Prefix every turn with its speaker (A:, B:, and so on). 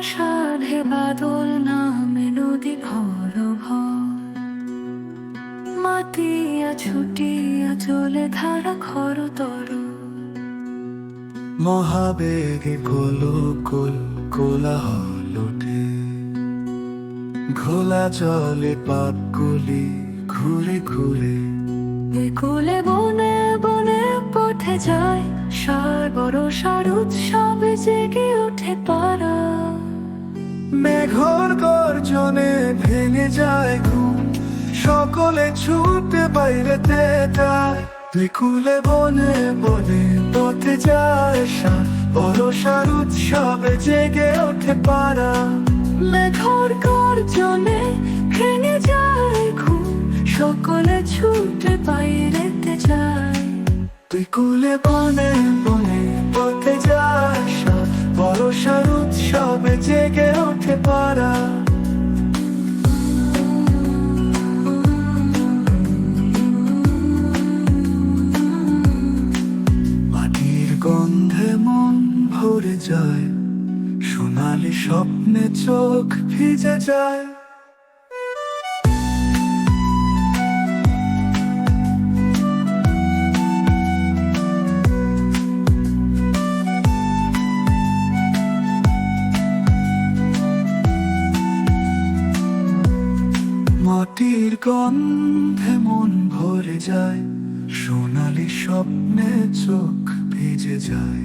A: আষাঢ়ে বাদল নামে নদী ভর ভর, মাতিয়া ছুটিয়া চলে ধারা খরতর।
B: মহাবেগে কোল কোলাহল ওঠে, ঘোলা জলে পাপগুলি ঘুরে ঘুরে।
A: বিকুলে বনে বনে পথে যায়, ষাঁড় বরষার উৎসবে জেগে ওঠে পাড়া।
B: মেঘর গর্জনে ভেঙে যায় ঘুম, সকলে ছুটে বাইরেতে যায়। বিকুলে বনে বনে পথে যায়, ষাঁড় বরষার উৎসবে জেগে ওঠে পাড়া।
A: মেঘর গর্জনে ভেঙে যায় ঘুম, সকলে ছুটে বাইরেতে যায়।
B: বিকুলে বনে বনে পথে যায়, ষাঁড় বরষার উৎসবে জেগে ওঠে পাড়া। মাটির গন্ধে মন ভরে যায়, সোনালি স্বপ্নে চোখ ভিজে যায়। মাটির গন্ধে মন ভরে যায়, সোনালি স্বপ্নে চোখ ভিজে যায়।